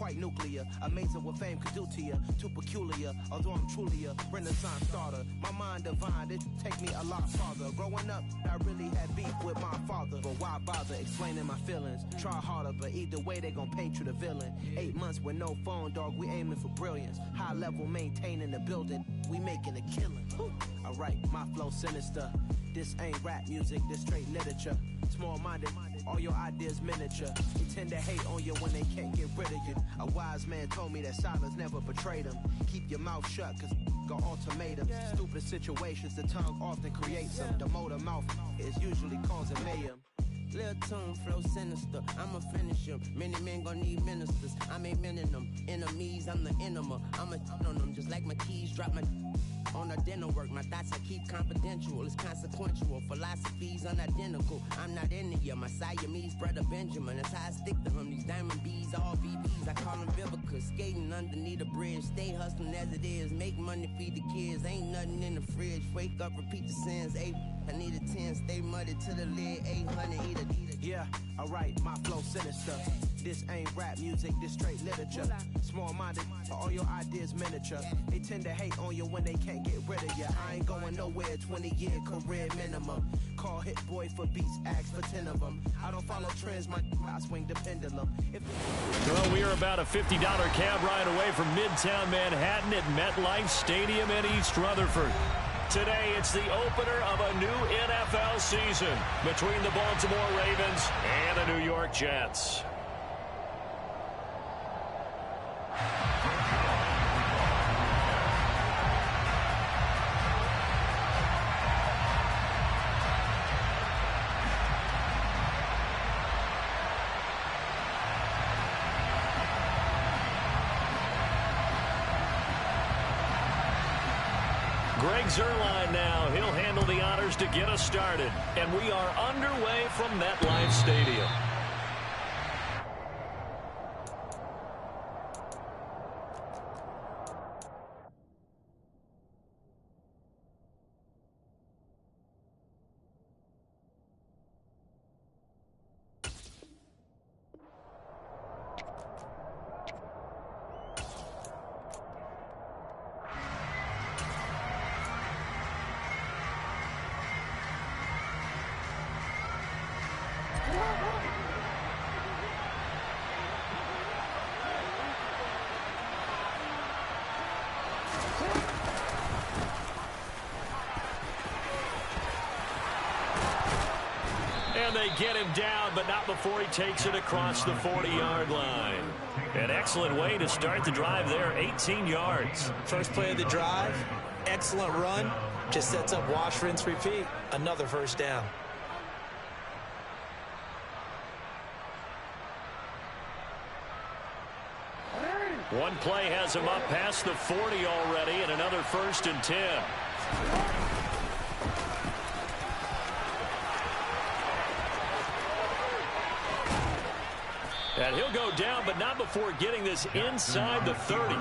quite nuclear. Amazing what fame could do to you. Too peculiar, although I'm truly a Renaissance starter. My mind divine, it take me a lot farther. Growing up, I really had beef with my father. But why bother explaining my feelings? Try harder, but either way they gon' paint you the villain. 8 months with no phone, dog, we aiming for brilliance. High level maintaining the building, we making a killing. Alright, my flow sinister. This ain't rap music, this straight literature. Small-minded, all your ideas miniature. They tend to hate on you when they can't get rid of you. A wise man told me that silence never betrayed him. Keep your mouth shut, cause got ultimatums. Stupid situations, the tongue often creates them. The motor mouth is usually causing mayhem. Lil' tune, flow sinister, I'ma finish him. Many men gon' need ministers, I'm a men in them. Enemies, I'm the enema, I'ma on them. Just like my keys, drop my on the dental work. My thoughts I keep confidential, it's consequential. Philosophies unidentical, I'm not into you. My Siamese brother Benjamin, that's how I stick to him. These diamond bees, all VVs, I call them Vivica. Skating underneath a bridge, stay hustling as it is. Make money, feed the kids, ain't nothing in the fridge. Wake up, repeat the sins, 8, I need a 10, stay muddy to the lid, 800, eat a. Yeah, alright, my flow sinister. This ain't rap music, this straight literature. Small-minded, all your ideas miniature. They tend to hate on you when they can't get rid of you. I ain't going nowhere, 20-year career minimum. Call Hit Boy for beats, ask for 10 of them. I don't follow trends, I swing the pendulum. Well, we are about a $50 cab ride away from Midtown Manhattan at MetLife Stadium in East Rutherford. Today, it's the opener of a new NFL season between the Baltimore Ravens and the New York Jets. Greg Zuerlein now. He'll handle the honors to get us started. And we are underway from MetLife Stadium. And they get him down, but not before he takes it across the 40-yard line. An excellent way to start the drive there, 18 yards. First play of the drive, excellent run. Just sets up wash, rinse, repeat. Another first down. One play has him up past the 40 already, and another 1st and 10. And he'll go down, but not before getting this inside the 30.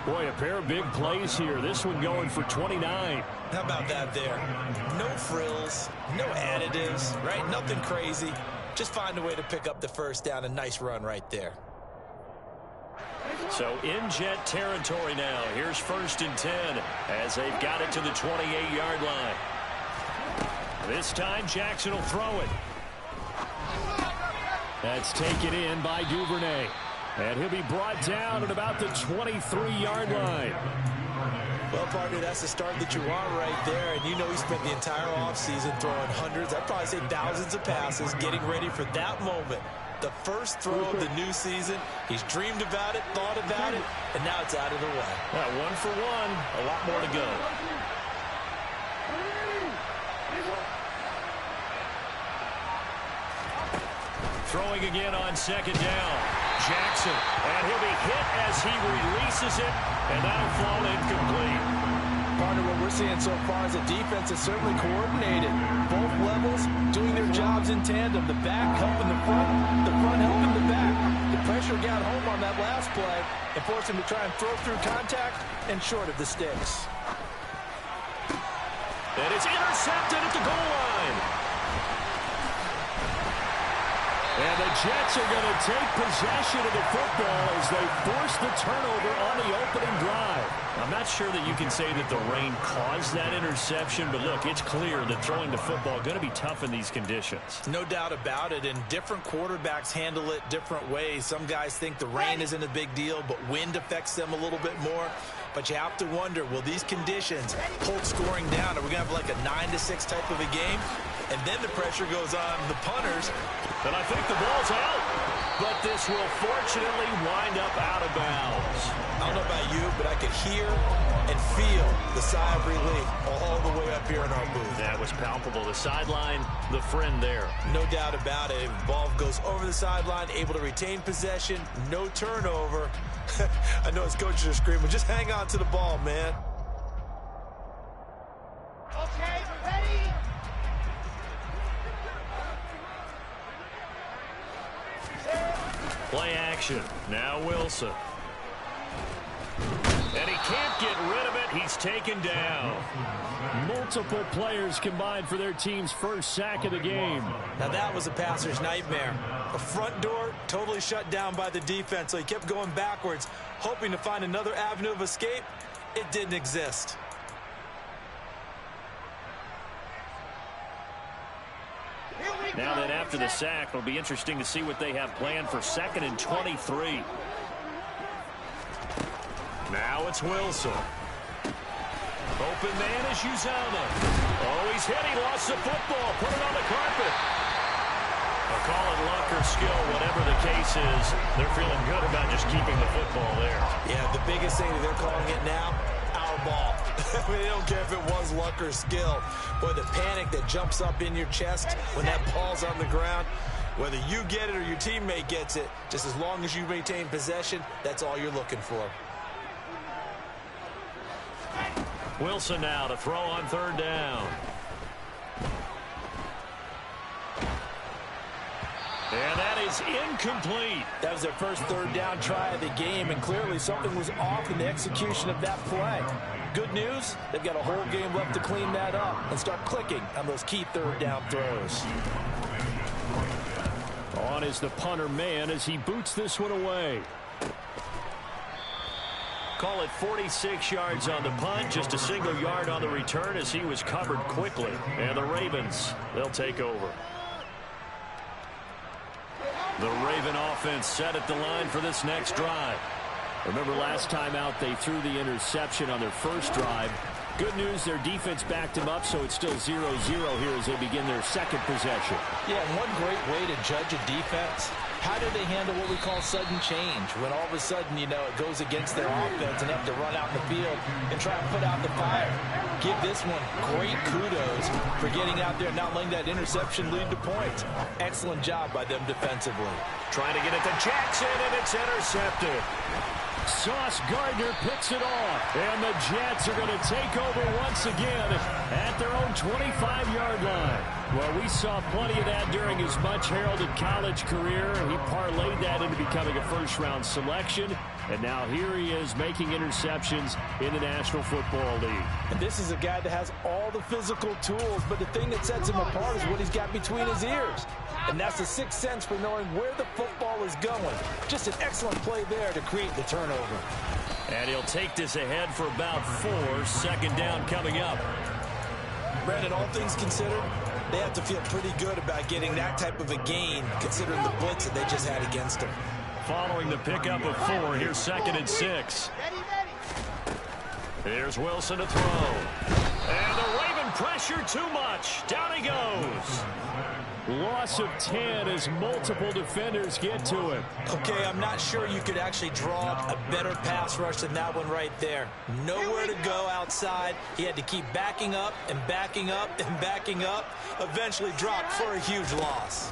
Boy, a pair of big plays here. This one going for 29. How about that there? No frills, no additives, right? Nothing crazy. Just find a way to pick up the first down. A nice run right there. So in Jet territory now. Here's 1st and 10 as they've got it to the 28-yard line. This time Jackson will throw it. That's taken in by Duvernay. And he'll be brought down at about the 23-yard line. Well, partner, that's the start that you want right there. And you know he spent the entire offseason throwing hundreds, I'd probably say thousands of passes, getting ready for that moment. The first throw of the new season. He's dreamed about it, thought about it, and now it's out of the way. Well, 1 for 1, a lot more to go. Throwing again on 2nd down. Jackson, and he'll be hit as he releases it, and that'll fall incomplete. Partner, what we're seeing so far is the defense is certainly coordinated. Both levels doing their jobs in tandem. The back helping the front helping the back. The pressure got home on that last play and forced him to try and throw through contact and short of the sticks. And it's intercepted at the goal line. And the Jets are going to take possession of the football as they force the turnover on the opening drive. I'm not sure that you can say that the rain caused that interception, but look, it's clear that throwing the football is going to be tough in these conditions. No doubt about it, and different quarterbacks handle it different ways. Some guys think the rain isn't a big deal, but wind affects them a little bit more. But you have to wonder, will these conditions hold scoring down? Are we going to have like a 9-6 type of a game? And then the pressure goes on the punters. And I think the ball's out. But this will fortunately wind up out of bounds. I don't know about you, but I could hear and feel the sigh of relief all the way up here in our booth. That was palpable. The sideline, the friend there. No doubt about it. The ball goes over the sideline, able to retain possession, no turnover. I know his coaches are screaming, just hang on to the ball, man. Okay, ready? Play action. Now Wilson. And he can't get rid of it. He's taken down. Multiple players combined for their team's first sack of the game. Now that was a passer's nightmare. The front door totally shut down by the defense, so he kept going backwards, hoping to find another avenue of escape. It didn't exist. Now that after the sack, it'll be interesting to see what they have planned for 2nd and 23. Now it's Wilson. Open man is Uzomah. Oh, he's hit. He lost the football. Put it on the carpet. I'll call it luck or skill, whatever the case is. They're feeling good about just keeping the football there. Yeah, the biggest thing that they're calling it now, our ball. I mean, they don't care if it was luck or skill. Boy, the panic that jumps up in your chest when that ball's on the ground, whether you get it or your teammate gets it, just as long as you maintain possession, that's all you're looking for. Wilson now to throw on 3rd down. And that is incomplete. That was their first 3rd down try of the game, and clearly something was off in the execution of that play. Good news, they've got a whole game left to clean that up and start clicking on those key 3rd down throws. On is the punter man as he boots this one away. Call it 46 yards on the punt, just a single yard on the return as he was covered quickly. And the Ravens, they'll take over. The Raven offense set at the line for this next drive. Remember last time out they threw the interception on their first drive. Good news, their defense backed him up, so it's still 0-0 here as they begin their 2nd possession. Yeah, and one great way to judge a defense, how do they handle what we call sudden change? When all of a sudden, you know, it goes against their offense and they have to run out in the field and try and put out the fire. Give this one great kudos for getting out there and not letting that interception lead to points. Excellent job by them defensively. Trying to get it to Jackson, and it's intercepted. Sauce Gardner picks it off, and the Jets are going to take over once again at their own 25-yard line. Well, we saw plenty of that during his much-heralded college career. He parlayed that into becoming a first-round selection, and now here he is making interceptions in the National Football League. And this is a guy that has all the physical tools, but the thing that sets him apart is what he's got between his ears. And that's the sixth sense for knowing where the football is going. Just an excellent play there to create the turnover. And he'll take this ahead for about 4. 2nd down coming up. Brandon, all things considered, they have to feel pretty good about getting that type of a gain, considering the blitz that they just had against them. Following the pickup of 4, here's 2nd and 6. Here's Wilson to throw. And the Raven pressure too much. Down he goes. Loss of 10 as multiple defenders get to him. Okay, I'm not sure you could actually draw up a better pass rush than that one right there. Nowhere to go outside. He had to keep backing up and backing up and backing up. Eventually dropped for a huge loss.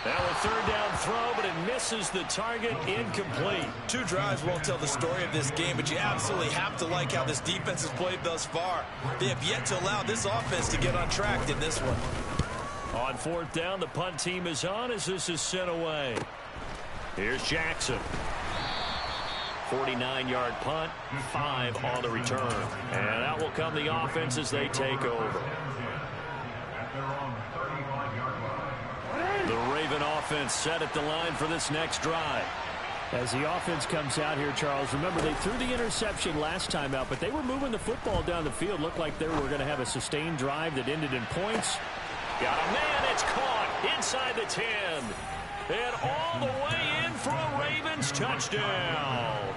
Now a 3rd down throw, but it misses the target. Incomplete. 2 drives won't tell the story of this game, but you absolutely have to like how this defense has played thus far. They have yet to allow this offense to get on track in this one. On 4th down, the punt team is on as this is sent away. Here's Jackson. 49-yard punt, 5 on the return. And out will come the offense as they take over. offense set at the line for this next drive. As the offense comes out here, Charles, remember they threw the interception last time out, but they were moving the football down the field. Looked like they were going to have a sustained drive that ended in points. Got a man. It's caught inside the 10. And all the way in for a Ravens touchdown.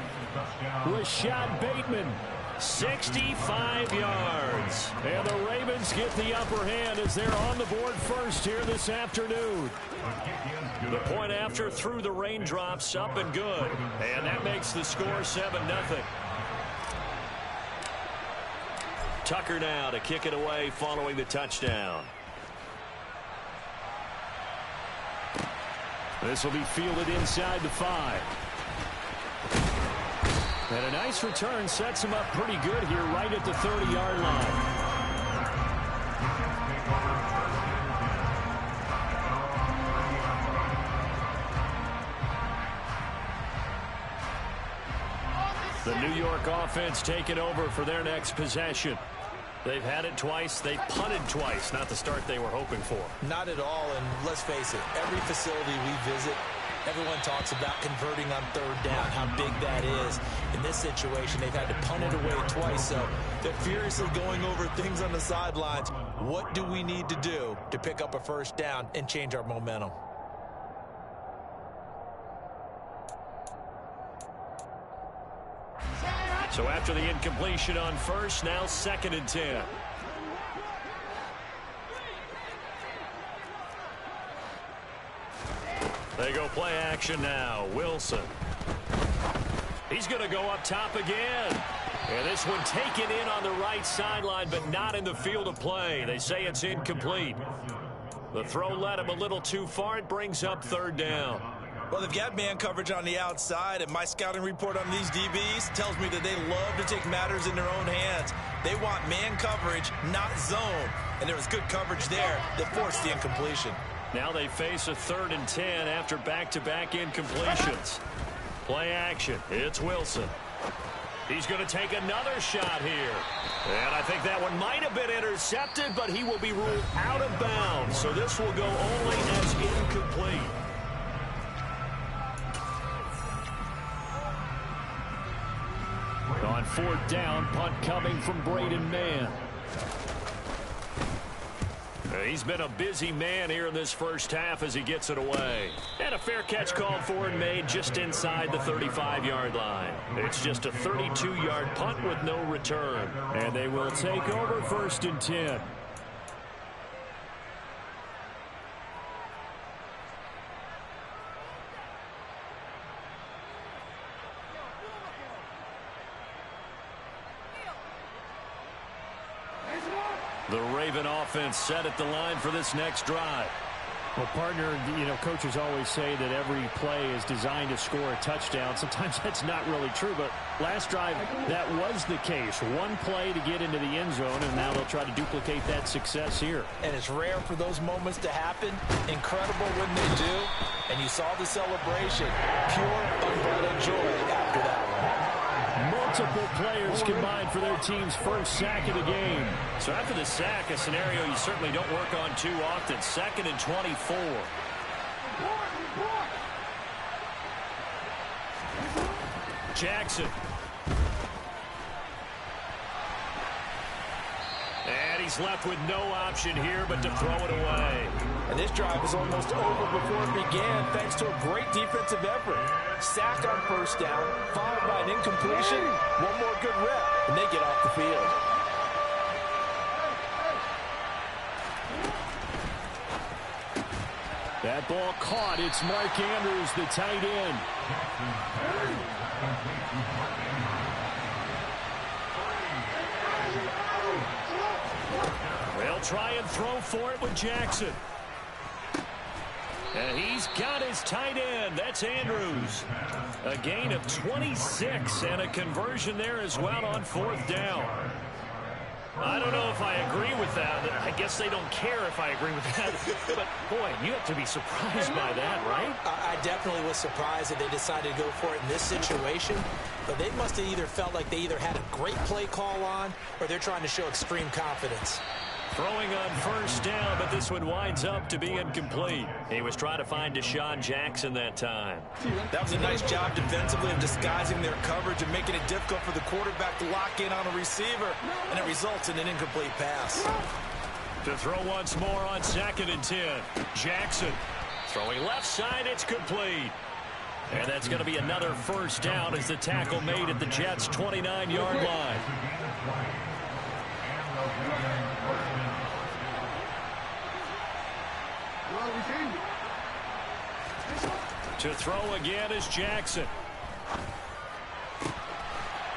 Rashad Bateman, 65 yards. And the Ravens get the upper hand as they're on the board first here this afternoon. The point after through the raindrops, up and good. And that makes the score 7-0. Tucker now to kick it away following the touchdown. This will be fielded inside the 5. And a nice return sets him up pretty good here right at the 30-yard line. The New York offense taking over for their next possession. They've had it twice. They punted twice. Not the start they were hoping for. Not at all, and let's face it, every facility we visit, everyone talks about converting on third down, how big that is. In this situation, they've had to punt it away twice, so they're furiously going over things on the sidelines. What do we need to do to pick up a first down and change our momentum? So after the incompletion on first, now 2nd and 10. They go play action now. Wilson. He's going to go up top again. And this one taken in on the right sideline, but not in the field of play. They say it's incomplete. The throw led him a little too far. It brings up 3rd down. Well, they've got man coverage on the outside, and my scouting report on these DBs tells me that they love to take matters in their own hands. They want man coverage, not zone. And there was good coverage there that forced the incompletion. Now they face a 3rd and 10 after back-to-back incompletions. Play action. It's Wilson. He's going to take another shot here. And I think that one might have been intercepted, but he will be ruled out of bounds. So this will go only as incomplete. On 4th down, punt coming from Braden Mann. He's been a busy man here in this first half as he gets it away. And a fair catch called for and made just inside the 35-yard line. It's just a 32-yard punt with no return. And they will take over 1st and 10. The Raven offense set at the line for this next drive. Well, partner, coaches always say that every play is designed to score a touchdown. Sometimes that's not really true, but last drive, that was the case. One play to get into the end zone, and now they'll try to duplicate that success here. And it's rare for those moments to happen. Incredible when they do. And you saw the celebration. Pure, unbridled joy after that one. Multiple players combined for their team's first sack of the game. So after the sack, a scenario you certainly don't work on too often. 2nd and 24. Jackson. And he's left with no option here but to throw it away. And this drive was almost over before it began thanks to a great defensive effort. Sack on 1st down, followed by an incompletion. One more good rep, and they get off the field. That ball caught. It's Mark Andrews, the tight end. They'll try and throw for it with Jackson. And he's got his tight end. That's Andrews. A gain of 26 and a conversion there as well on 4th down. I don't know if I agree with that. I guess they don't care if I agree with that. But, boy, you have to be surprised by that, right? I definitely was surprised that they decided to go for it in this situation. But they must have either felt like they either had a great play call on or they're trying to show extreme confidence. Throwing on first down, but this one winds up to be incomplete. He was trying to find Deshaun Jackson that time. That was a nice job defensively of disguising their coverage and making it difficult for the quarterback to lock in on a receiver, and it results in an incomplete pass. To throw once more on 2nd and 10. Jackson throwing left side, it's complete. And that's going to be another first down as the tackle made at the Jets' 29-yard line. To throw again is Jackson.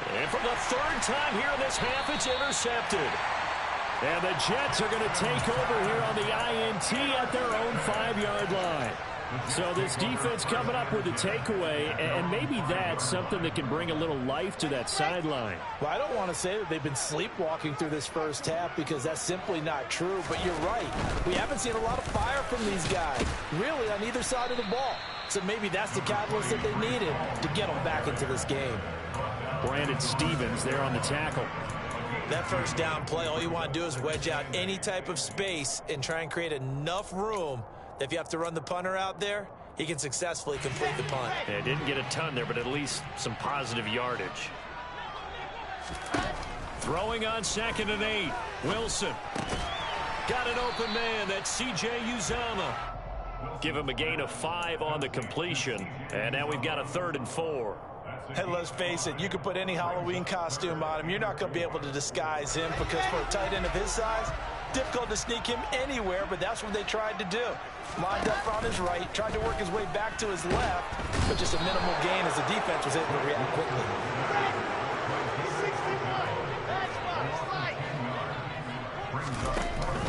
And for the 3rd time here in this half, it's intercepted. And the Jets are going to take over here on the INT at their own 5-yard line. So this defense coming up with a takeaway, and maybe that's something that can bring a little life to that sideline. Well, I don't want to say that they've been sleepwalking through this first half because that's simply not true, but you're right. We haven't seen a lot of fire from these guys, really, on either side of the ball. So maybe that's the catalyst that they needed to get them back into this game. Brandon Stevens there on the tackle. That first down play, all you want to do is wedge out any type of space and try and create enough room that if you have to run the punter out there, he can successfully complete the punt. Yeah, didn't get a ton there, but at least some positive yardage. Throwing on 2nd and 8. Wilson. Got an open man. That's C.J. Uzomah. Give him a gain of 5 on the completion. And now we've got a 3rd and 4. Hey, let's face it, you can put any Halloween costume on him. You're not going to be able to disguise him because for a tight end of his size, difficult to sneak him anywhere, but that's what they tried to do. Lined up on his right, tried to work his way back to his left, but just a minimal gain as the defense was able to react quickly.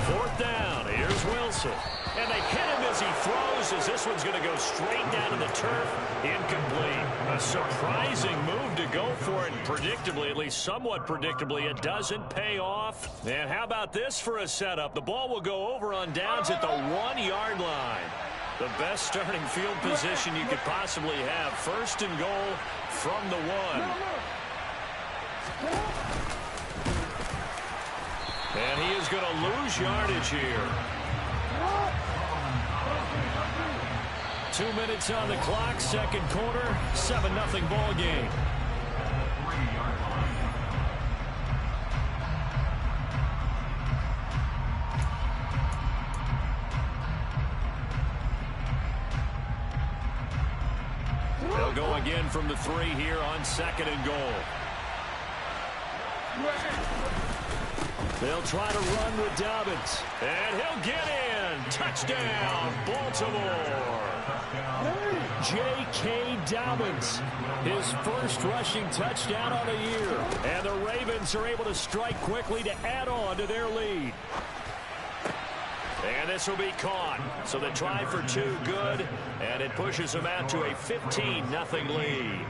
Fourth down. Here's Wilson. And they hit him as he throws, as this one's going to go straight down to the turf. Incomplete. A surprising move to go for it. Predictably, at least somewhat predictably, it doesn't pay off. And how about this for a setup? The ball will go over on downs at the 1-yard line. The best starting field position you could possibly have. 1st and goal from the 1. And he is going to lose yardage here. 2 minutes on the clock, 2nd quarter, 7-0 ball game. They'll go again from the 3 here on 2nd and goal. They'll try to run with Dobbins. And he'll get in. Touchdown, Baltimore. J.K. Dobbins, his first rushing touchdown on the year. And the Ravens are able to strike quickly to add on to their lead. And this will be caught. So the try for 2 good, and it pushes them out to a 15-0 lead.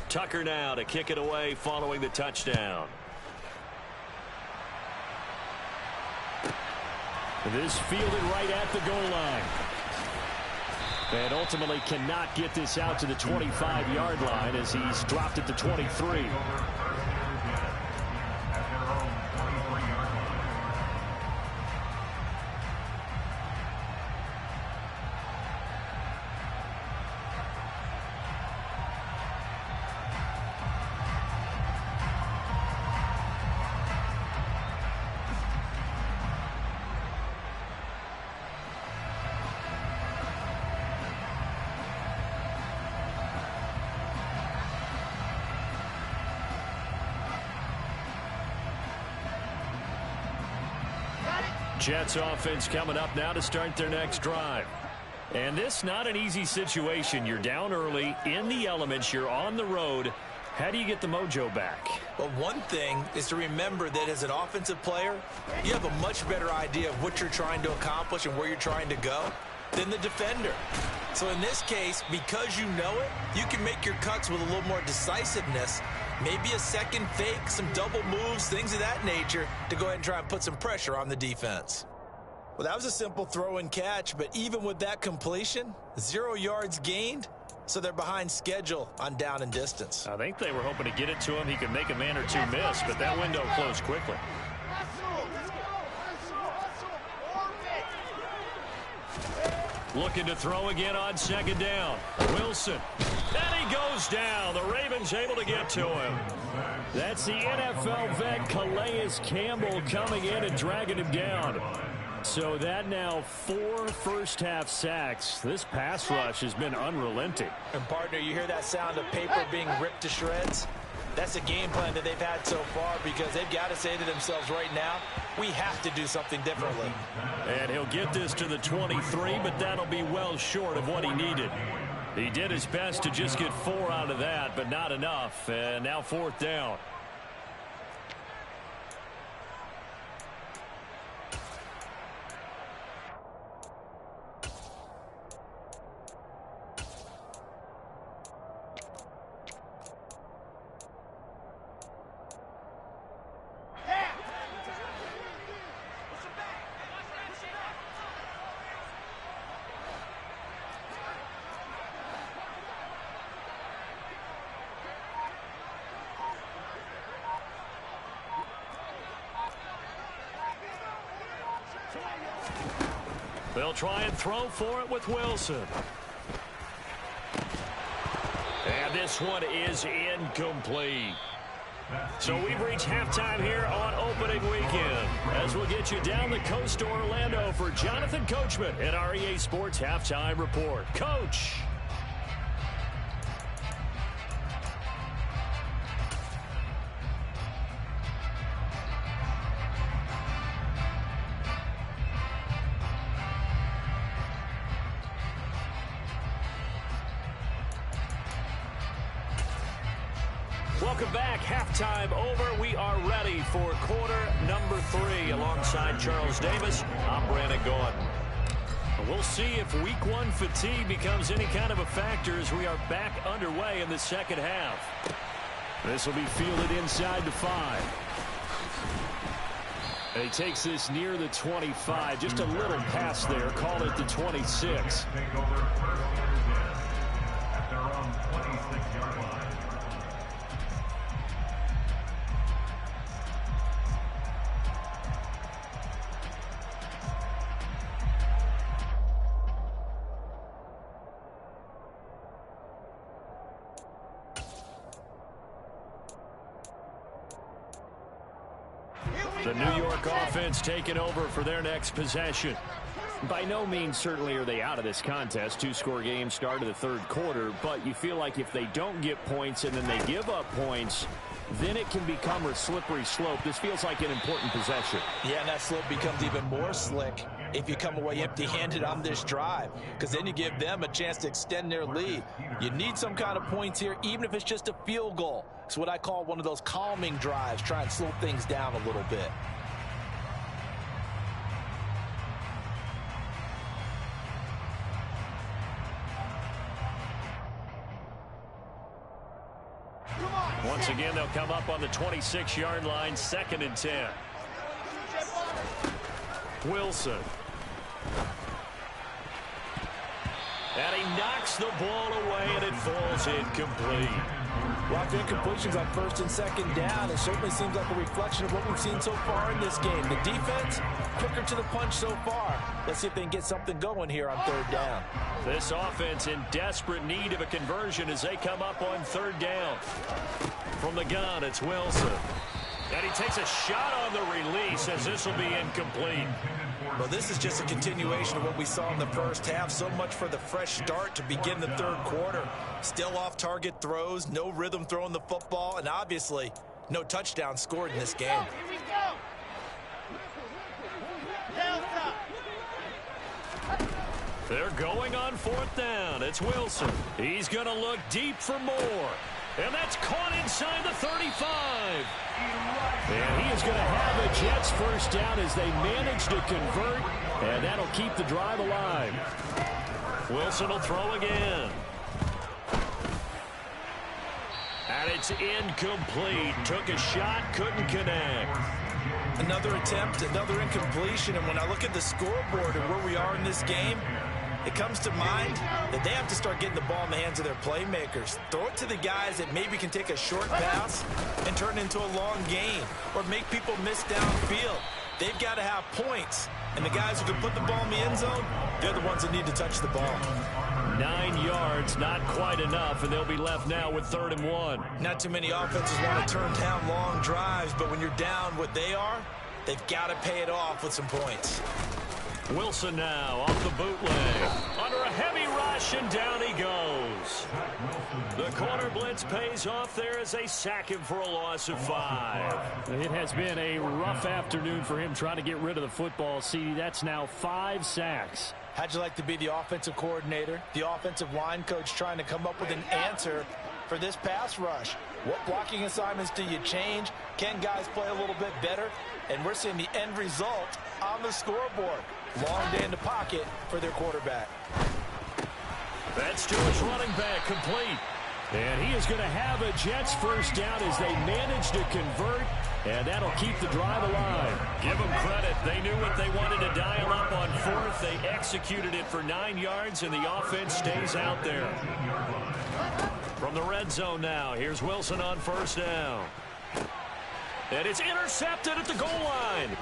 Tucker now to kick it away following the touchdown. This fielded right at the goal line. And ultimately cannot get this out to the 25-yard line as he's dropped at the 23. Jets offense coming up now to start their next drive. And this not an easy situation. You're down early, in the elements, you're on the road. How do you get the mojo back? Well, one thing is to remember that as an offensive player, you have a much better idea of what you're trying to accomplish and where you're trying to go than the defender. So in this case, because you know it, you can make your cuts with a little more decisiveness. Maybe a second fake, some double moves, things of that nature to go ahead and try and put some pressure on the defense. Well, that was a simple throw and catch, but even with that completion, 0 yards gained, so they're behind schedule on down and distance. I think they were hoping to get it to him. He could make a man or two miss, but that window closed quickly. Looking to throw again on second down. Wilson. And he goes down. The Ravens able to get to him. That's the NFL vet Calais Campbell coming in and dragging him down. So that now 4 first-half sacks. This pass rush has been unrelenting. And, partner, you hear that sound of paper being ripped to shreds? That's a game plan that they've had so far because they've got to say to themselves right now, we have to do something differently. And he'll get this to the 23, but that'll be well short of what he needed. He did his best to just get 4 out of that, but not enough. And now 4th down. They'll try and throw for it with Wilson. And this one is incomplete. So we've reached halftime here on opening weekend as we'll get you down the coast to Orlando for Jonathan Coachman at our EA Sports Halftime Report. Coach. Welcome back. Halftime over. We are ready for quarter number 3 alongside Charles Davis. I'm Brandon Gordon. We'll see if week 1 fatigue becomes any kind of a factor as we are back underway in the second half. This will be fielded inside the 5. And he takes this near the 25. Just a little pass there. Call it the 26. The New York offense taking over for their next possession. By no means certainly are they out of this contest. 2-score game start of the 3rd quarter, but you feel like if they don't get points and then they give up points, then it can become a slippery slope. This feels like an important possession. Yeah, and that slope becomes even more slick if you come away empty-handed on this drive, because then you give them a chance to extend their lead. You need some kind of points here, even if it's just a field goal. It's what I call one of those calming drives, try and slow things down a little bit. Once again, they'll come up on the 26-yard line, 2nd and 10. Wilson. And he knocks the ball away, and it falls incomplete. Lots of incompletions on 1st and 2nd down. It certainly seems like a reflection of what we've seen so far in this game. The defense, quicker to the punch so far. Let's see if they can get something going here on 3rd down. This offense in desperate need of a conversion as they come up on 3rd down. From the gun, it's Wilson. And he takes a shot on the release as this will be incomplete. Well, this is just a continuation of what we saw in the first half. So much for the fresh start to begin the 3rd quarter. Still off-target throws, no rhythm throwing the football, and obviously no touchdown scored in this game. Here we go. They're going on 4th down. It's Wilson. He's going to look deep for more. And that's caught inside the 35. And he is going to have the Jets first down as they manage to convert. And that'll keep the drive alive. Wilson will throw again. And it's incomplete. Took a shot, couldn't connect. Another attempt, another incompletion, and when I look at the scoreboard and where we are in this game, it comes to mind that they have to start getting the ball in the hands of their playmakers. Throw it to the guys that maybe can take a short pass and turn it into a long gain or make people miss downfield. They've got to have points, and the guys who can put the ball in the end zone, they're the ones that need to touch the ball. 9 yards, not quite enough, and they'll be left now with 3rd and 1. Not too many offenses want to turn down long drives, but when you're down what they are, they've got to pay it off with some points. Wilson now off the bootleg. Under a heavy rush, and down he goes. The corner blitz pays off there as they sack him for a loss of 5. It has been a rough afternoon for him trying to get rid of the football. See, that's now 5 sacks. How'd you like to be the offensive coordinator, the offensive line coach trying to come up with an answer for this pass rush? What blocking assignments do you change? Can guys play a little bit better? And we're seeing the end result on the scoreboard. Long day in the pocket for their quarterback. That's to his running back, complete. And he is going to have a Jets first down as they manage to convert, and that'll keep the drive alive. Give them credit. They knew what they wanted to dial up on 4th. They executed it for 9 yards, and the offense stays out there. From the red zone now, here's Wilson on 1st down. And it's intercepted at the goal line.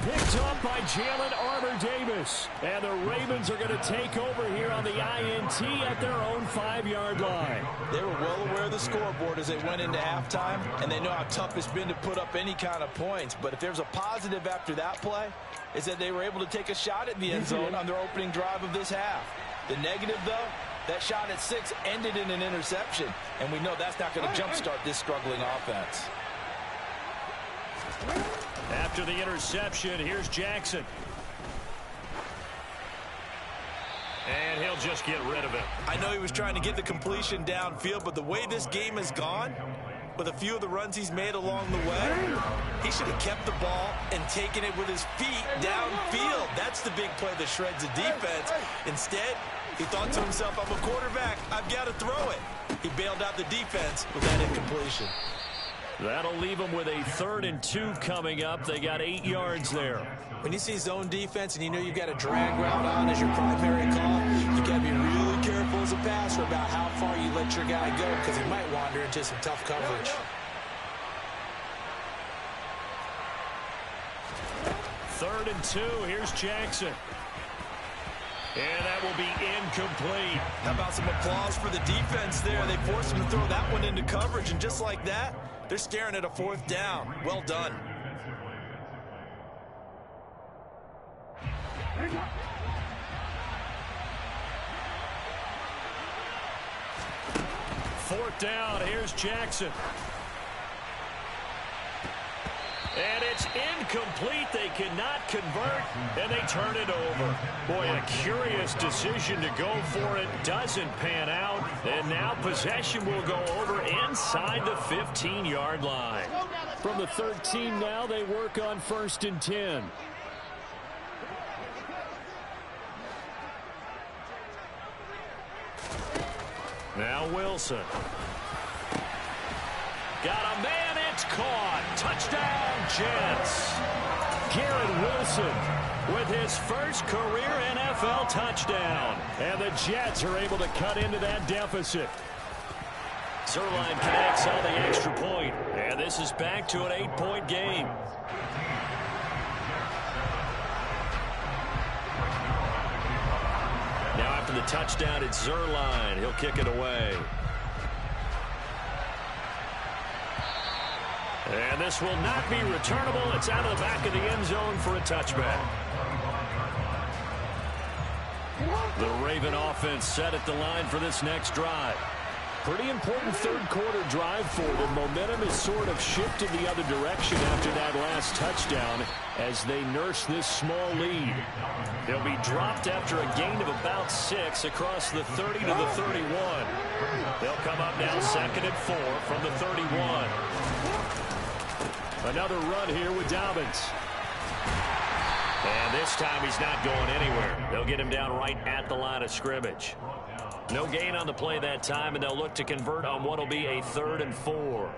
Picked up by Jalen Armour-Davis. And the Ravens are going to take over here on the INT at their own 5-yard line. They were well aware of the scoreboard as they went into halftime, and they know how tough it's been to put up any kind of points. But if there's a positive after that play, is that they were able to take a shot at the end zone on their opening drive of this half. The negative, though, that shot at 6 ended in an interception, and we know that's not going to jumpstart this struggling offense. After the interception, here's Jackson. And he'll just get rid of it. I know he was trying to get the completion downfield, but the way this game has gone, with a few of the runs he's made along the way, he should have kept the ball and taken it with his feet downfield. That's the big play that shreds the defense. Instead, he thought to himself, I'm a quarterback, I've got to throw it. He bailed out the defense with that incompletion. That'll leave them with a 3rd and 2 coming up. They got 8 yards there. When you see zone defense and you know you've got a drag route on as your primary call, you got to be really careful as a passer about how far you let your guy go because he might wander into some tough coverage. 3rd and 2. Here's Jackson. And that will be incomplete. How about some applause for the defense there? They forced him to throw that one into coverage, and just like that, they're staring at a 4th down. Well done. Fourth down. Here's Jackson. And it's incomplete. They cannot convert, and they turn it over. Boy, a curious decision to go for it. Doesn't pan out, and now possession will go over inside the 15-yard line. From the 13 now, they work on 1st and 10. Now Wilson. Got a man, it's caught. Touchdown, Jets. Garrett Wilson with his first career NFL touchdown. And the Jets are able to cut into that deficit. Zuerlein connects on the extra point. And this is back to an 8-point game. Now after the touchdown, it's Zuerlein. He'll kick it away. And this will not be returnable. It's out of the back of the end zone for a touchback. The Raven offense set at the line for this next drive. Pretty important third-quarter drive for them. Momentum has sort of shifted the other direction after that last touchdown as they nurse this small lead. They'll be dropped after a gain of about 6 across the 30 to the 31. They'll come up now 2nd and 4 from the 31. Another run here with Dobbins. And this time he's not going anywhere. They'll get him down right at the line of scrimmage. No gain on the play that time, and they'll look to convert on what will be a 3rd and 4.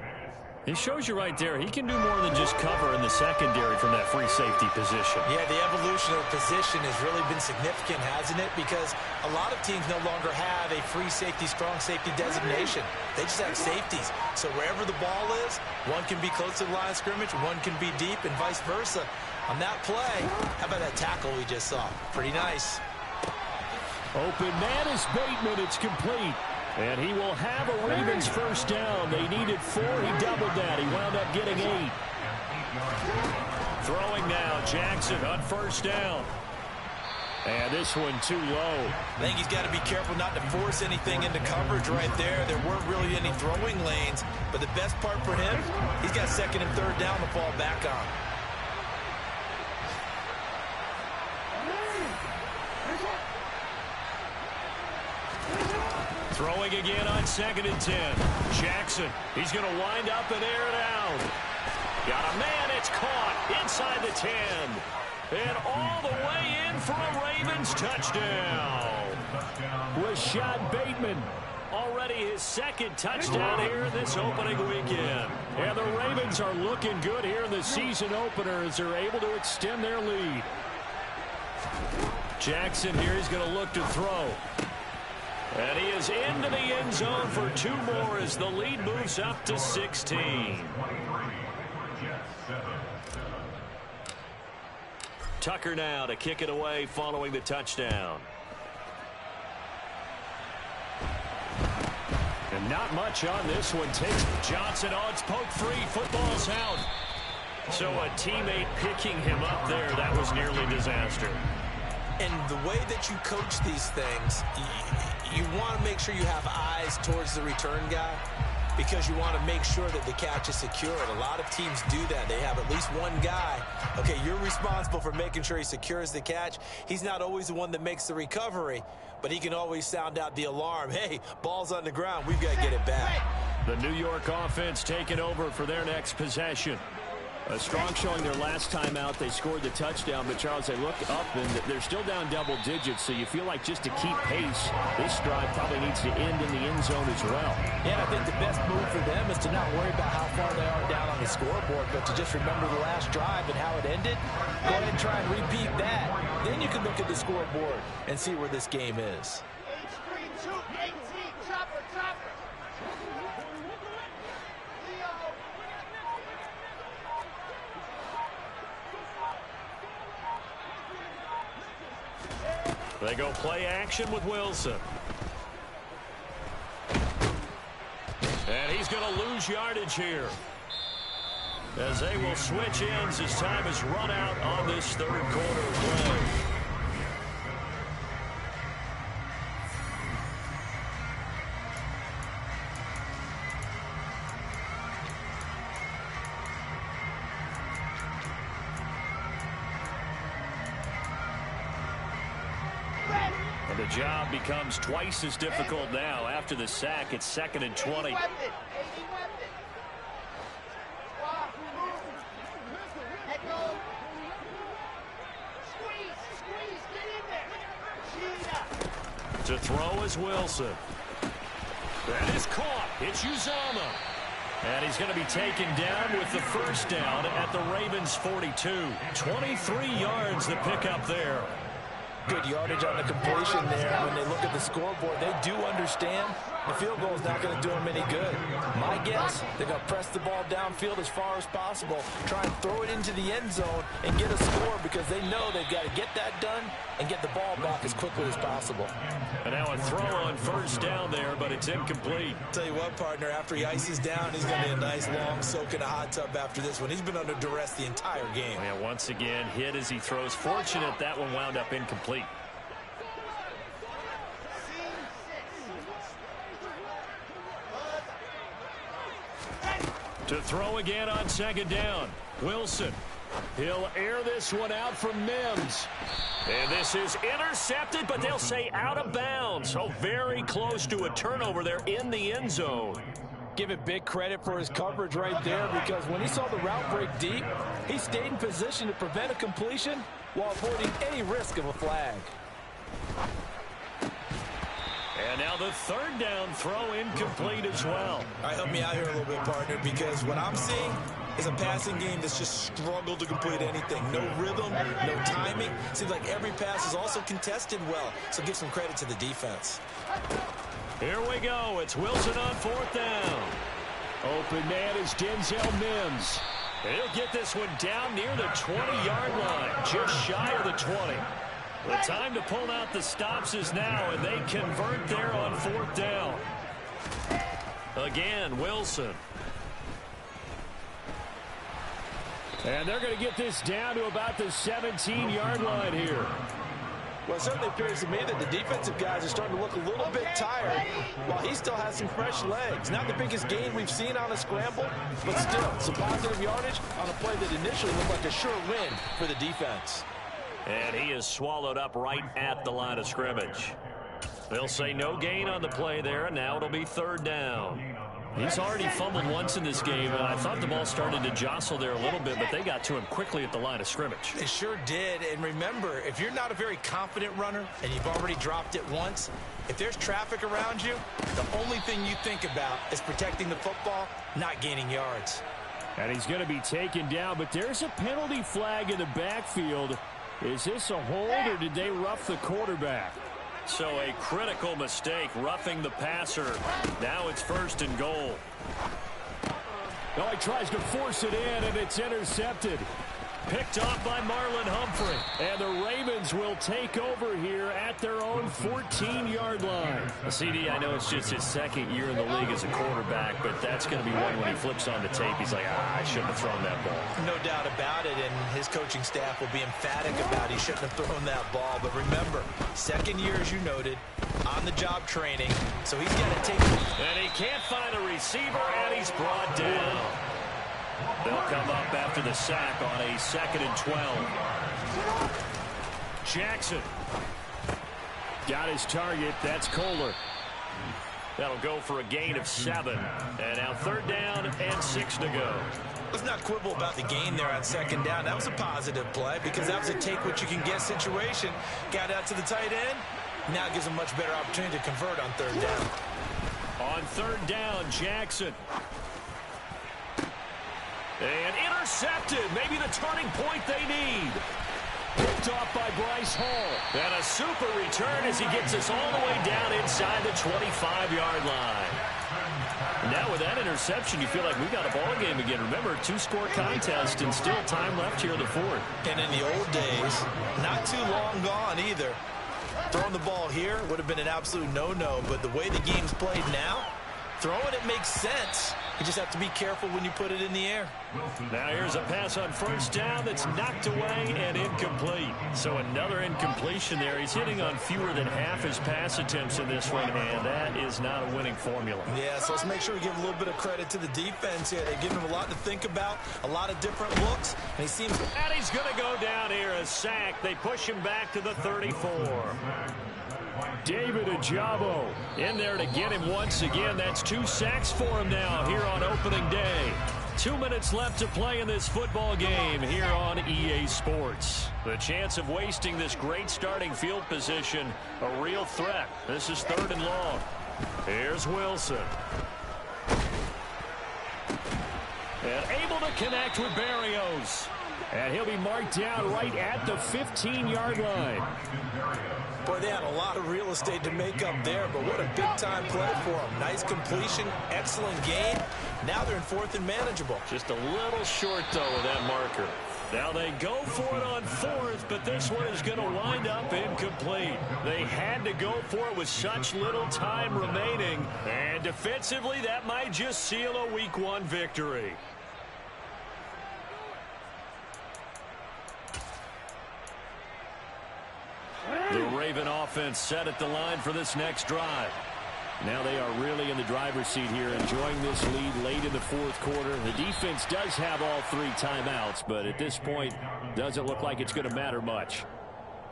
It shows you right there, he can do more than just cover in the secondary from that free safety position. Yeah, the evolution of the position has really been significant, hasn't it? Because a lot of teams no longer have a free safety, strong safety designation. They just have safeties. So wherever the ball is, one can be close to the line of scrimmage, one can be deep, and vice versa. On that play, how about that tackle we just saw? Pretty nice. Open man is Bateman. It's complete. And he will have a Ravens first down. They needed 4. He doubled that. He wound up getting 8. Throwing now, Jackson on first down. And this one too low. I think he's got to be careful not to force anything into coverage right there. There weren't really any throwing lanes. But the best part for him, he's got 2nd and 3rd down to fall back on. Throwing again on 2nd and 10. Jackson, he's going to wind up and air it out. Got a man, it's caught inside the 10. And all the way in for a Ravens touchdown. Rashad Bateman, already his 2nd touchdown here this opening weekend. And the Ravens are looking good here in the season opener as they're able to extend their lead. Jackson here, he's going to look to throw. And he is into the end zone for 2 more as the lead moves up to 16. Tucker now to kick it away following the touchdown. And not much on this one. Takes Johnson on, it's poke free, football's out. So a teammate picking him up there, that was nearly disaster. And the way that you coach these things, you want to make sure you have eyes towards the return guy because you want to make sure that the catch is secured. A lot of teams do that. They have at least one guy. Okay, you're responsible for making sure he secures the catch. He's not always the one that makes the recovery, but he can always sound out the alarm. Hey, ball's on the ground. We've got to get it back. The New York offense taking over for their next possession. A strong showing their last time out. They scored the touchdown, but Charles, they look up and they're still down double digits, so you feel like just to keep pace, this drive probably needs to end in the end zone as well. Yeah, I think the best move for them is to not worry about how far they are down on the scoreboard, but to just remember the last drive and how it ended. Go ahead and try and repeat that. Then you can look at the scoreboard and see where this game is. They go play action with Wilson. And he's going to lose yardage here, as they will switch ends as time is run out on this 3rd quarter play. The job becomes twice as difficult now after the sack. It's 2nd and 20. To throw is Wilson. That is caught. It's Uzomah. And he's going to be taken down with the first down at the Ravens 42. 23 yards the pickup there. Good yardage on the completion there. When they look at the scoreboard, they do understand the field goal is not going to do them any good. My guess, they're going to press the ball downfield as far as possible, try and throw it into the end zone and get a score because they know they've got to get that done and get the ball back as quickly as possible. And now a throw on first down there, but it's incomplete. Tell you what, partner, after he ices down, he's going to be a nice long soak in a hot tub after this one. He's been under duress the entire game. Yeah, once again, hit as he throws. Fortunate that one wound up incomplete. To throw again on 2nd down. Wilson. He'll air this one out for Mims. And this is intercepted, but they'll say out of bounds. So very close to a turnover there in the end zone. Give it big credit for his coverage right there, because when he saw the route break deep, he stayed in position to prevent a completion while avoiding any risk of a flag. And now the third down throw incomplete as well. All right, help me out here a little bit, partner, because what I'm seeing is a passing game that's just struggled to complete anything. No rhythm, no timing. Seems like every pass is also contested well, so give some credit to the defense. Here we go. It's Wilson on fourth down. Open man is Denzel Mims. He'll get this one down near the 20-yard line, just shy of the 20. The time to pull out the stops is now, and they convert there on fourth down. Again, Wilson. And they're going to get this down to about the 17-yard line here. Well, it certainly appears to me that the defensive guys are starting to look a little bit tired while he still has some fresh legs. Not the biggest gain we've seen on a scramble, but still some positive yardage on a play that initially looked like a sure win for the defense. And he is swallowed up right at the line of scrimmage. They'll say no gain on the play there, and now it'll be third down. He's already fumbled once in this game, and I thought the ball started to jostle there a little bit, but they got to him quickly at the line of scrimmage. They sure did, and remember, if you're not a very confident runner and you've already dropped it once, if there's traffic around you, the only thing you think about is protecting the football, not gaining yards. And he's going to be taken down, but there's a penalty flag in the backfield. Is this a hold, or did they rough the quarterback? So a critical mistake, roughing the passer. Now it's first and goal. No, he tries to force it in, and it's intercepted. Picked off by Marlon Humphrey. And the Ravens will take over here at their own 14-yard line. CD, I know it's just his second year in the league as a quarterback, but that's going to be one when he flips on the tape. He's like, I shouldn't have thrown that ball. No doubt about it, and his coaching staff will be emphatic about he shouldn't have thrown that ball. But remember, second year, as you noted, on-the-job training, so he's got to take it. And he can't find a receiver, and he's brought down. They'll come up after the sack on a 2nd and 12. Jackson got his target. That's Kohler. That'll go for a gain of 7. And now third down and 6 to go. Let's not quibble about the gain there on second down. That was a positive play because that was a take-what-you-can-get situation. Got out to the tight end. Now it gives him a much better opportunity to convert on third down. On third down, Jackson. And intercepted. Maybe the turning point they need. Picked off by Bryce Hall. And a super return as he gets us all the way down inside the 25-yard line. Now with that interception, you feel like we got a ball game again. Remember, 2-score contest and still time left here in the fourth. And in the old days, not too long gone either. Throwing the ball here would have been an absolute no-no, but the way the game's played now, throwing it makes sense. You just have to be careful when you put it in the air. Now here's a pass on first down that's knocked away and incomplete. So another incompletion there. He's hitting on fewer than half his pass attempts in this one, and that is not a winning formula. Yeah, so let's make sure we give a little bit of credit to the defense here. They give him a lot to think about, a lot of different looks, and he seems... And he's going to go down here, a sack. They push him back to the 34. David Ojabo in there to get him once again. That's 2 sacks for him now here on opening day. 2 minutes left to play in this football game here on EA Sports. The chance of wasting this great starting field position, a real threat. This is third and long. Here's Wilson. And able to connect with Berrios. And he'll be marked down right at the 15-yard line. Boy, they had a lot of real estate to make up there, but what a big-time play for them. Nice completion, excellent gain. Now they're in fourth and manageable. Just a little short, though, of that marker. Now they go for it on fourth, but this one is going to wind up incomplete. They had to go for it with such little time remaining. And defensively, that might just seal a Week 1 victory. The Raven offense set at the line for this next drive. Now they are really in the driver's seat here, enjoying this lead late in the fourth quarter. The defense does have all 3 timeouts, but at this point, doesn't look like it's going to matter much.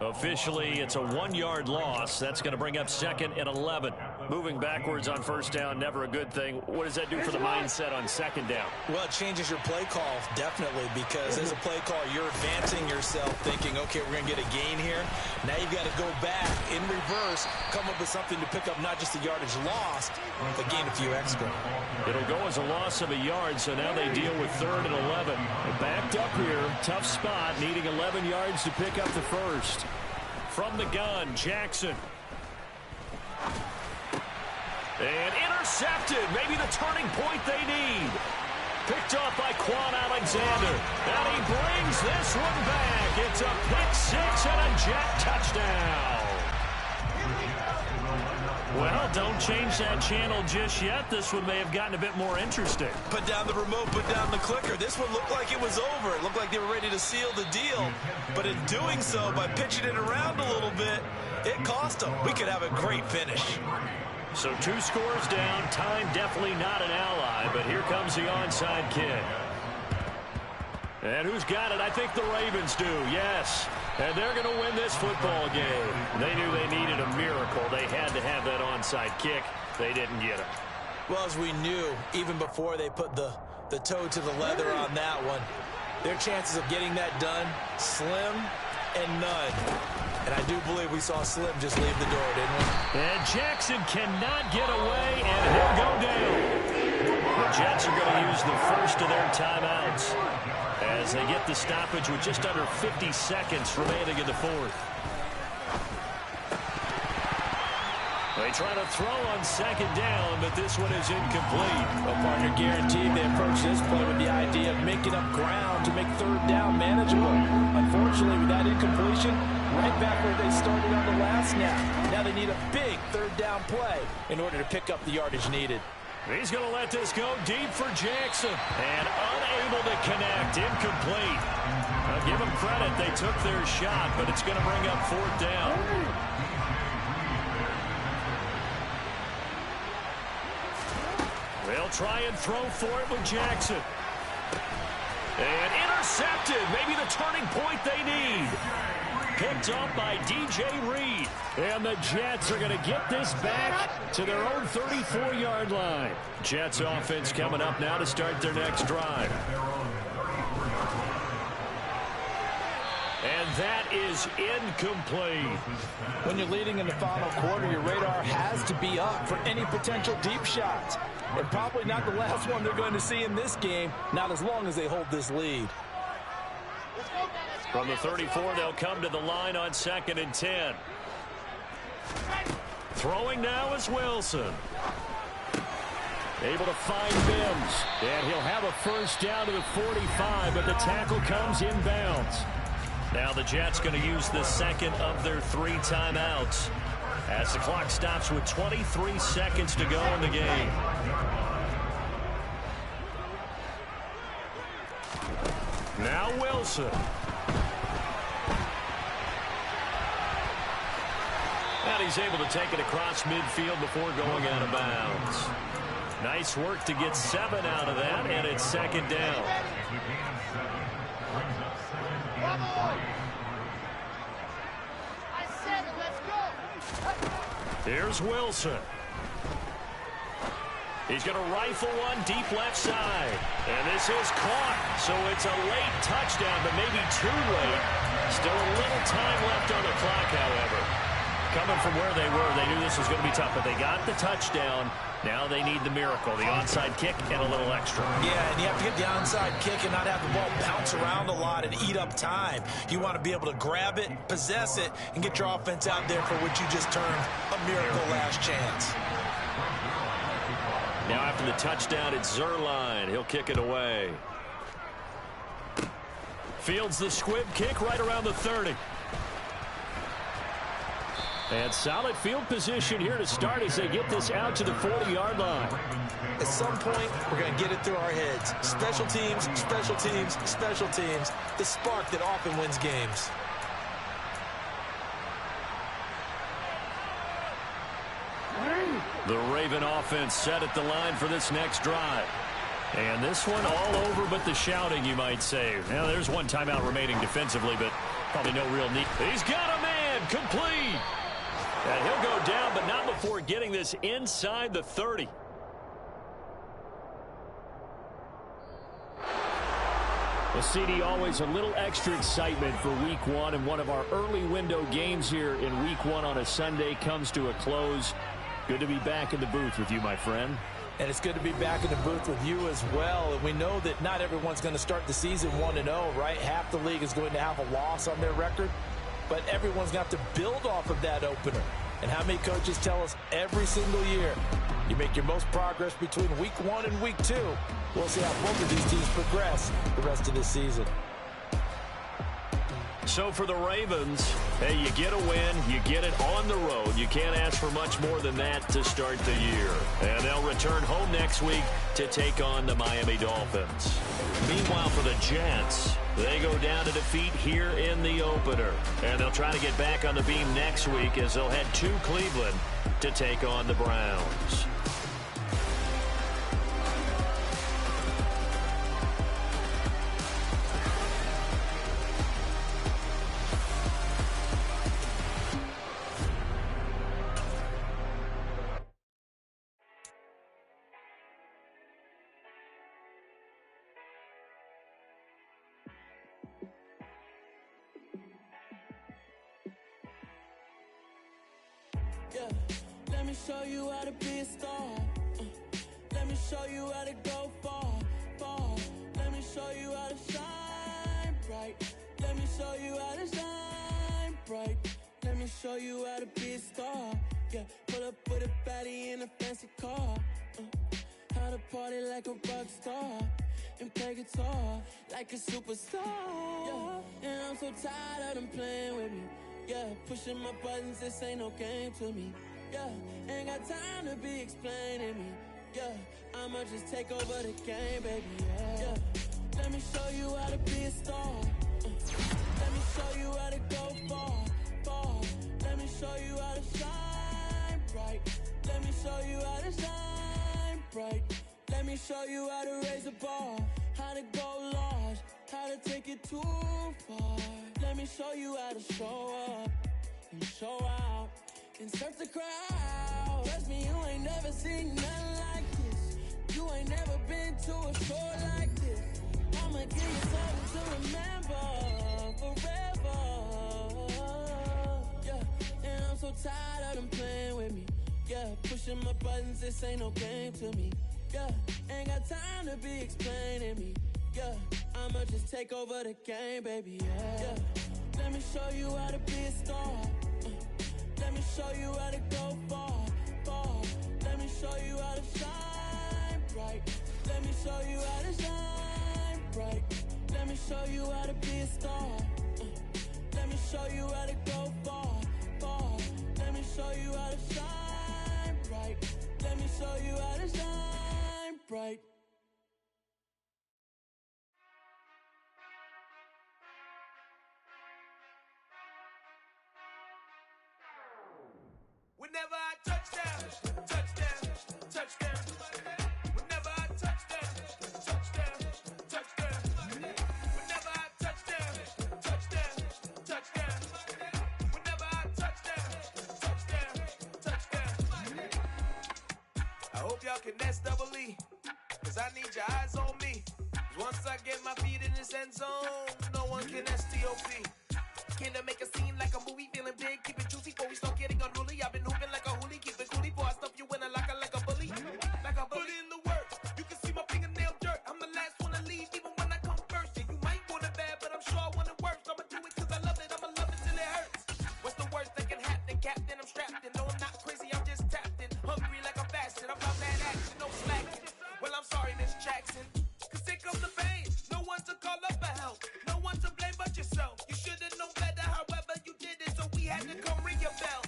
Officially, it's a 1-yard loss. That's going to bring up 2nd and 11. Moving backwards on first down, never a good thing. What does that do for the mindset on 2nd down? Well, it changes your play call, definitely, because as a play call, you're advancing yourself thinking, okay, we're going to get a gain here. Now you've got to go back in reverse, come up with something to pick up not just the yardage lost, but gain a few extra. It'll go as a loss of a yard, so now they deal with 3rd and 11. Backed up here, tough spot, needing 11 yards to pick up the first. From the gun, Jackson. And intercepted. Maybe the turning point they need. Picked off by Quan Alexander. And he brings this one back. It's a pick 6 and a Jet touchdown. Well, don't change that channel just yet. This one may have gotten a bit more interesting. Put down the remote, put down the clicker. This one looked like it was over. It looked like they were ready to seal the deal. But in doing so, by pitching it around a little bit, it cost them. We could have a great finish. So 2 scores down. Time definitely not an ally, but here comes the onside kick. And who's got it? I think the Ravens do, yes. And they're going to win this football game. They knew they needed a miracle. They had to have that onside kick. They didn't get it. Well, as we knew, even before they put the toe to the leather on that one, their chances of getting that done, slim and none. And I do believe we saw Slim just leave the door, didn't we? And Jackson cannot get away, and he'll go down. The Jets are going to use the first of their timeouts as they get the stoppage with just under 50 seconds remaining in the 4th. They try to throw on 2nd down, but this one is incomplete. A partner guaranteed they approach this play with the idea of making up ground to make 3rd down manageable. Unfortunately, with that incompletion, right back where they started on the last snap. Now they need a big 3rd down play in order to pick up the yardage needed. He's going to let this go deep for Jackson. And unable to connect. Incomplete. I'll give them credit. They took their shot, but it's going to bring up 4th down. They'll try and throw for it with Jackson. And intercepted. Maybe the turning point they need. Picked up by DJ Reed. And the Jets are going to get this back to their own 34-yard line. Jets offense coming up now to start their next drive. And that is incomplete. When you're leading in the final quarter, your radar has to be up for any potential deep shots. And probably not the last one they're going to see in this game, not as long as they hold this lead. From the 34, they'll come to the line on 2nd and 10. Throwing now is Wilson. Able to find Mims. And he'll have a first down to the 45, but the tackle comes inbounds. Now the Jets going to use the 2nd of their 3 timeouts as the clock stops with 23 seconds to go in the game. Now Wilson. And he's able to take it across midfield before going out of bounds. Nice work to get 7 out of that, and it's 2nd down. Here's Wilson. He's going to rifle one deep left side. And this is caught. So it's a late touchdown, but maybe too late. Still a little time left on the clock, however. Coming from where they were, they knew this was going to be tough, but they got the touchdown. Now they need the miracle, the onside kick and a little extra. Yeah, and you have to get the onside kick and not have the ball bounce around a lot and eat up time. You want to be able to grab it, possess it, and get your offense out there for what you just termed a miracle last chance. Now after the touchdown, it's Zuerlein. He'll kick it away. Fields the squib kick right around the 30. And solid field position here to start as they get this out to the 40-yard line. At some point, we're going to get it through our heads. Special teams, special teams, special teams. The spark that often wins games. The Raven offense set at the line for this next drive. And this one all over but the shouting, you might say. Now, there's one timeout remaining defensively, but probably no real need. He's got a man. complete. And he'll go down, but not before getting this inside the 30. Well, CD, always a little extra excitement for Week 1, and one of our early window games here in Week 1 on a Sunday comes to a close. Good to be back in the booth with you, my friend. And it's good to be back in the booth with you as well. And we know that not everyone's going to start the season 1-0, right? Half the league is going to have a loss on their record. But everyone's got to build off of that opener. And how many coaches tell us every single year, you make your most progress between Week 1 and Week 2. We'll see how both of these teams progress the rest of this season. So for the Ravens, hey, you get a win, you get it on the road. You can't ask for much more than that to start the year. And they'll return home next week to take on the Miami Dolphins. Meanwhile, for the Jets, they go down to defeat here in the opener. And they'll try to get back on the beam next week as they'll head to Cleveland to take on the Browns. Yeah, let me show you how to be a star. Let me show you how to go far, far. Let me show you how to shine bright. Let me show you how to shine bright. Let me show you how to be a star. Yeah, pull up with a baddie in a fancy car. How to party like a rock star and play guitar like a superstar. Yeah, and I'm so tired of them playing with me. Yeah, pushing my buttons, this ain't no game to me. Yeah, ain't got time to be explaining me. Yeah, I'ma just take over the game, baby. Yeah, let me show you how to be a star. Let me show you how to go far, far. Let me show you how to shine bright. Let me show you how to shine bright. Let me show you how to raise a bar, how to go large, how to take it too far. Let me show you how to show up and show out and surf the crowd. Trust me, you ain't never seen nothing like this. You ain't never been to a show like this. I'ma give you something to remember forever. Yeah, and I'm so tired of them playing with me. Yeah, pushing my buttons, this ain't no game to me. Yeah, ain't got time to be explaining me. Yeah, I'ma just take over the game, baby. Yeah, let me show you how to be a star. Let me show you how to go far, far. Let me show you how to shine bright. Let me show you how to shine bright. Let me show you how to be a star. Let me show you how to go far, far. Let me show you how to shine bright. Let me show you how to shine bright. Whenever I touchdown, touchdown, touchdown. Whenever I touchdown, touchdown, touchdown. Whenever I touchdown, touchdown, touchdown. Whenever I touchdown, touchdown. I hope y'all can S-double-E, 'cause I need your eyes on me. 'Cause once I get my feet in this end zone, no one can S-T-O-P. Can I make a scene like a movie, feeling big, keep it juicy before we start getting unruly. I've been hooping like a hoolie, keep it coolie before I stuff you in a locker like a bully. Like a bully. Put in the work, you can see my fingernail dirt. I'm the last one to leave, even when I come first. Yeah, you might want it bad, but I'm sure I want it worse. I'ma do it 'cause I love it, I'ma love it till it hurts. What's the worst that can happen, Captain? I'm strapped in, no I'm not crazy, I'm just tapped in. Hungry like I'm fasting, I'm about that action, no slacking. Well, I'm sorry, Miss Jackson, 'cause here comes the pain. No one to call up for help, no one to blame but yourself. You should've known better, however you did it, so we had to come ring your bell.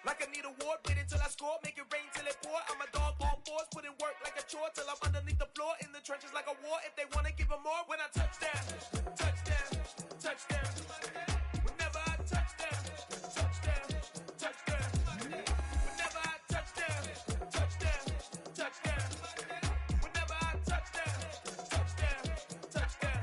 Like I need a award, wait until I score, make it rain till it pour. I'm a dog on fours, put in work like a chore till I'm underneath the floor, in the trenches like a war. If they wanna give them more, when I touchdown, touchdown, touchdown. Whenever I touchdown, touchdown, touchdown. Whenever I touchdown, touchdown, touchdown. Whenever I touchdown, touchdown, touchdown.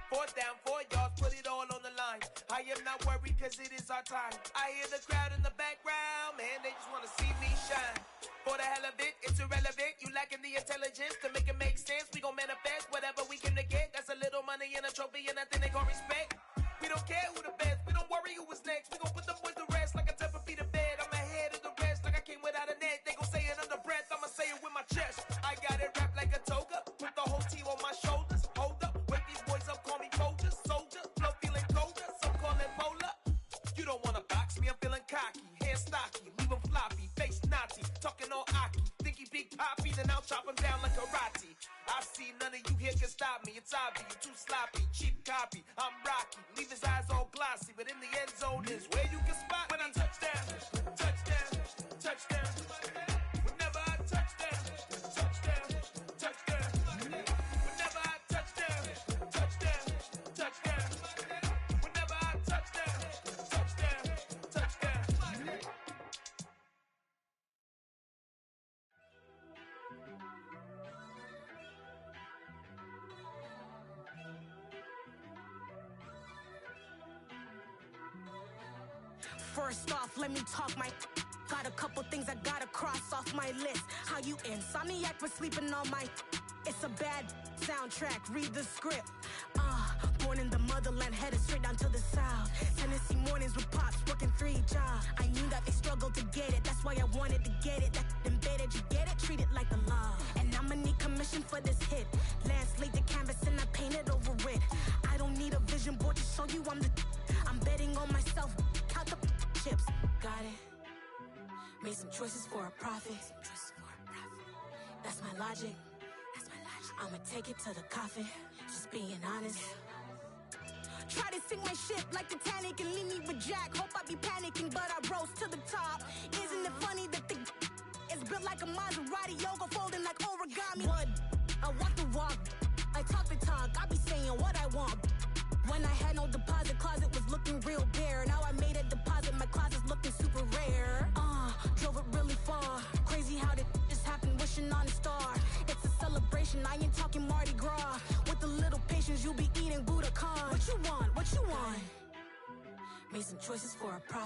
4th down, 4 yards, put it all on the line. I am not worried. cause it is our time. I hear the crowd in the background, man, they just wanna see me shine. For the hell of it, it's irrelevant. You lacking the intelligence to make it make sense. We gon' manifest whatever we came to get. That's a little money and a trophy and nothing they gon' respect. We don't care who the best, we don't worry who was next. We gon' put them boys to rest like a temper feet of bed. I'm ahead of the rest like I came without a net. They gon' say it under breath, I'ma say it with my chest. I got it wrapped like a toga, put the whole team on my shoulders. Hold up, wake these boys up, call me Folger, soldier. Flow feeling colder, some call it polar. You don't wanna box me, I'm feeling cocky. Hair stocky, leave him floppy, face naughty. Talking all aki, think he big poppy, then I'll chop him down like karate. I see none of you here can stop me. It's obvious, you too sloppy, cheap copy. I'm Rocky, leave his eyes all glossy, but in the end zone is where you can spot when I touch down, touchdown, touchdown. Whenever I touch down, touchdown, touchdown. Whenever I touch down, touchdown, touchdown. Whenever I touch down, touchdown, touchdown. First off, let me talk my. Got a couple things I gotta cross off my list. How you insomniac for sleeping on my. It's a bad soundtrack, read the script. Born in the motherland, headed straight down to the south. Tennessee mornings with pops, working 3 jobs. I knew that they struggled to get it, that's why I wanted to get it. That embedded, you get it, treat it like the law. And I'ma need commission for this hit. Lance laid the canvas and I painted over it. I don't need a vision board to show you I'm the. I'm betting on myself, count the chips. Got it. Made some choices for a profit. That's my logic. I'ma take it to the coffin. Just being honest. Try to sink my ship like Titanic and leave me with Jack. Hope I be panicking, but I rose to the top. Isn't it funny that the is built like a Maserati, yoga folding like origami? What? I walk the walk. I talk the talk. I be saying what I want. When I had no deposit, closet was looking real bare. Now I made a deposit, my closet's looking super rare. Drove it really far. Crazy how did this happen, wishing on a star. It's a celebration, I ain't talking Mardi Gras. With a little patience, you'll be eating Budokan. What you want? What you want? Made some choices for a profit.